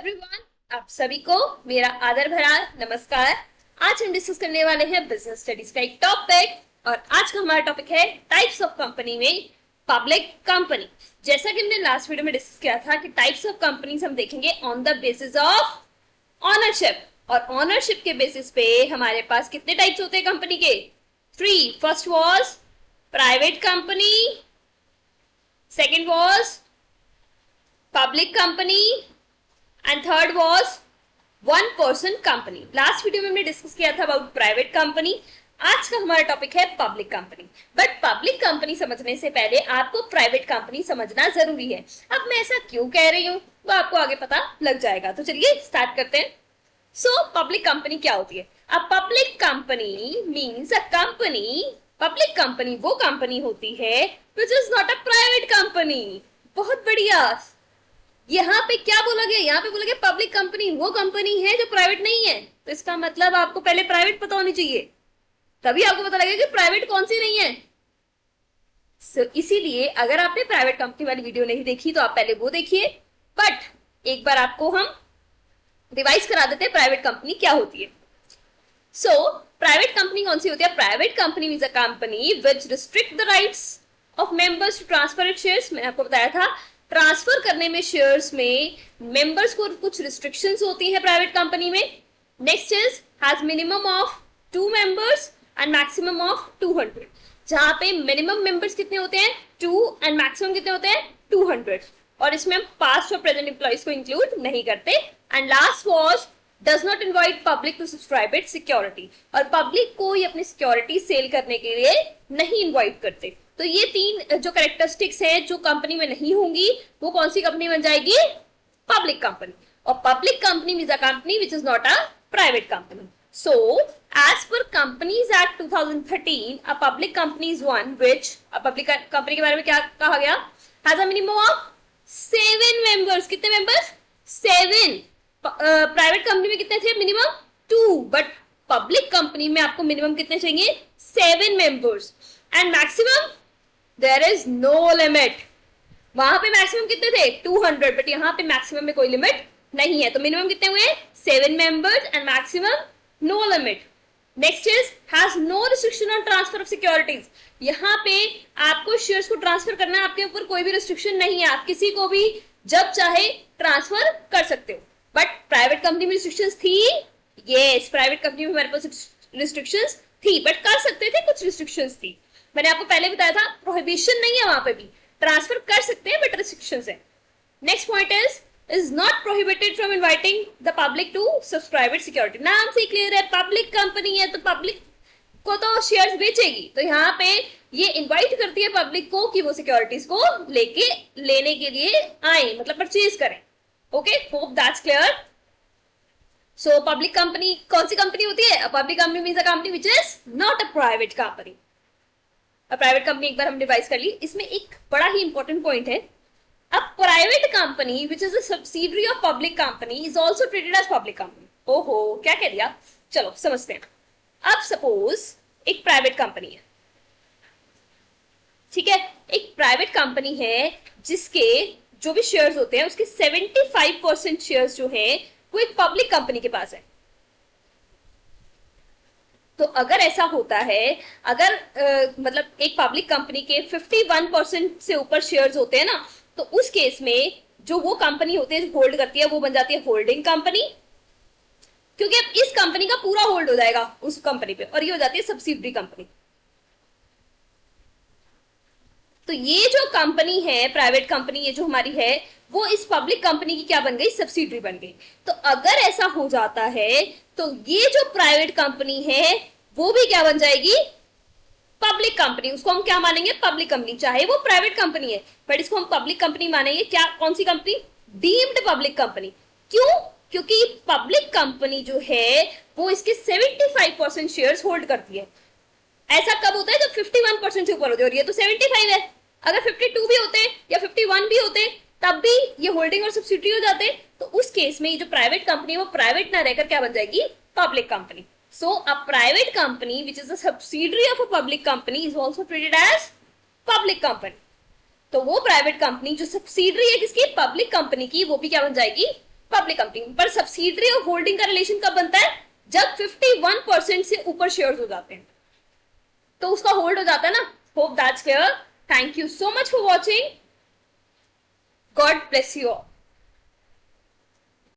Everyone, आप सभी को मेरा आदर भरा नमस्कार। आज हम डिस्कस करने वाले हैं बिजनेस स्टडीज का एक टॉपिक और आज का हमारा टॉपिक है टाइप्स ऑफ कंपनी में पब्लिक कंपनी। जैसा कि हमने लास्ट वीडियो में डिस्कस किया था कि टाइप्स ऑफ कंपनीज हम देखेंगे on the basis of ownership, और ऑनरशिप के बेसिस पे हमारे पास कितने टाइप्स होते हैं कंपनी के? 3। First was private company, second was public company and third was one person company. Last video में हमने डिस्कस किया था अबाउट प्राइवेट कंपनी। आज का हमारा टॉपिक है public company. But public company समझने से पहले आपको प्राइवेट कंपनी समझना जरूरी है। अब मैं ऐसा क्यों कह रही हूँ वो आपको आगे पता लग जाएगा। तो चलिए स्टार्ट करते हैं। सो पब्लिक कंपनी क्या होती है? अ public company means a company, public company वो कंपनी होती है विच is not a private company. बहुत बढ़िया। यहाँ पे क्या बोला गया? यहाँ पे बोला गया पब्लिक कंपनी वो कंपनी है जो प्राइवेट नहीं है। तो इसका मतलब आपको पहले प्राइवेट पता होनी चाहिए, तभी आपको पता लगेगा कि प्राइवेट कौन सी नहीं है। इसीलिए अगर आपने प्राइवेट कंपनी वाली वीडियो नहीं देखी तो आप पहले वो देखिए। बट एक बार आपको हम रिवाइज करा देते हैं प्राइवेट कंपनी क्या होती है। सो प्राइवेट कंपनी कौन सी होती है? Private company means a company which restrict the rights of members to transfer it shares. मैंने आपको बताया था ट्रांसफर करने में शेयर्स में मेंबर्स को कुछ रिस्ट्रिक्शंस होती हैं प्राइवेट कंपनी में। Next is has minimum of 2 members and maximum of 200। जहां पे मिनिमम मेंबर्स कितने होते हैं? 2 एंड मैक्सिमम कितने होते हैं? 200। और इसमें हम पास्ट और प्रेजेंट एम्प्लॉइज को इंक्लूड नहीं करते। And last was does not invite public to subscribe it security, और पब्लिक को ही अपनी सिक्योरिटी सेल करने के लिए नहीं इन्वाइट करते। तो ये 3 जो कैरेक्टरिस्टिक्स है जो कंपनी में नहीं होंगी वो कौन सी कंपनी बन जाएगी? Public company. और public company means a company which is not a private company. So as per companies act 2013 a public company is one which, public company के बारे में क्या कहा गया? Has a minimum of 7 members. कितने members? 7। Private company में कितने थे? मिनिमम 2। बट पब्लिक कंपनी में आपको मिनिमम कितने चाहिए? 7 members. And maximum there is no limit. वहां पे मैक्सिमम कितने थे? 200। बट यहाँ पे मैक्सिमम में कोई लिमिट नहीं है। तो मिनिमम कितने हुए? 7 members and maximum no limit. Next is has no restriction on transfer of securities. यहाँ पे आपको शेयर्स को ट्रांसफर करना है, आपके ऊपर कोई भी रिस्ट्रिक्शन नहीं है। आप किसी को भी जब चाहे ट्रांसफर कर सकते हो। बट प्राइवेट कंपनी में रिस्ट्रिक्शंस थी। यस, प्राइवेट कंपनी में हमारे पास रिस्ट्रिक्शंस थी, बट कर सकते थे, कुछ रिस्ट्रिक्शंस थी। मैंने आपको पहले बताया था प्रोहिबिशन नहीं है, वहां पे भी ट्रांसफर कर सकते हैं बट रिस्ट्रिक्शंस है। Next point is not prohibited from inviting the public to subscribe it security. नाम से क्लियर है, पब्लिक कंपनी है तो पब्लिक को तो शेयर्स बेचेगी। तो यहाँ पे ये इनवाइट करती है पब्लिक को कि वो सिक्योरिटीज को लेने के लिए आए, मतलब परचेज करें। Okay, hope that's clear. So public company कौन सी कंपनी होती है? Public company means a company which is not a private company. Private company एक बार हम रिवाइज कर ली। इसमें एक बड़ा ही इंपॉर्टेंट पॉइंट है, a private company which is a subsidiary of public company is also treated as public company. ओहो, क्या कह दिया? चलो समझते हैं। अब सपोज एक प्राइवेट कंपनी है, ठीक है, एक प्राइवेट कंपनी है जिसके जो भी शेयर्स होते हैं उसके 75% शेयर्स जो है वो एक पब्लिक कंपनी के पास है। तो अगर ऐसा होता है, अगर मतलब एक पब्लिक कंपनी के 51% से ऊपर शेयर्स होते हैं ना, तो उस केस में जो वो कंपनी होती है जो होल्ड करती है वो बन जाती है होल्डिंग कंपनी, क्योंकि अब इस कंपनी का पूरा होल्ड हो जाएगा उस कंपनी पे, और ये हो जाती है सब्सिडरी कंपनी। तो ये जो कंपनी है प्राइवेट कंपनी, ये जो हमारी है, वो इस पब्लिक कंपनी की क्या बन गई? सब्सिडरी बन गई। तो अगर ऐसा हो जाता है तो ये जो प्राइवेट कंपनी है वो भी क्या बन जाएगी? Public company. उसको हम क्या मानेंगे? Public company. चाहे वो प्राइवेट कंपनी है बट इसको हम पब्लिक कंपनी मानेंगे। क्या? कौन सी कंपनी? Deemed public company. क्यों? क्योंकि पब्लिक कंपनी जो है वो इसके 75% शेयर्स होल्ड करती है। ऐसा कब होता है? जब 51% से ऊपर होती है, और ये तो 75 है। अगर 52 भी होते या 51 भी होते तब भी ये होल्डिंग और सब्सिडरी हो जाते। तो उस केस में ये जो प्राइवेट कंपनी है वो प्राइवेट ना रहकर क्या बन जाएगी? Public company. So a private company which is a subsidiary of a public company is also treated as public company. तो वो प्राइवेट कंपनी जो सब्सिडरी है किसकी? पब्लिक कंपनी की, वो भी क्या बन जाएगी? Public company. पर सब्सिडरी और होल्डिंग का रिलेशन कब बनता है? जब 51% से ऊपर शेयर्स हो जाते हैं तो उसका होल्ड हो जाता है ना। Hope that's clear. Thank you so much for watching. God bless you all.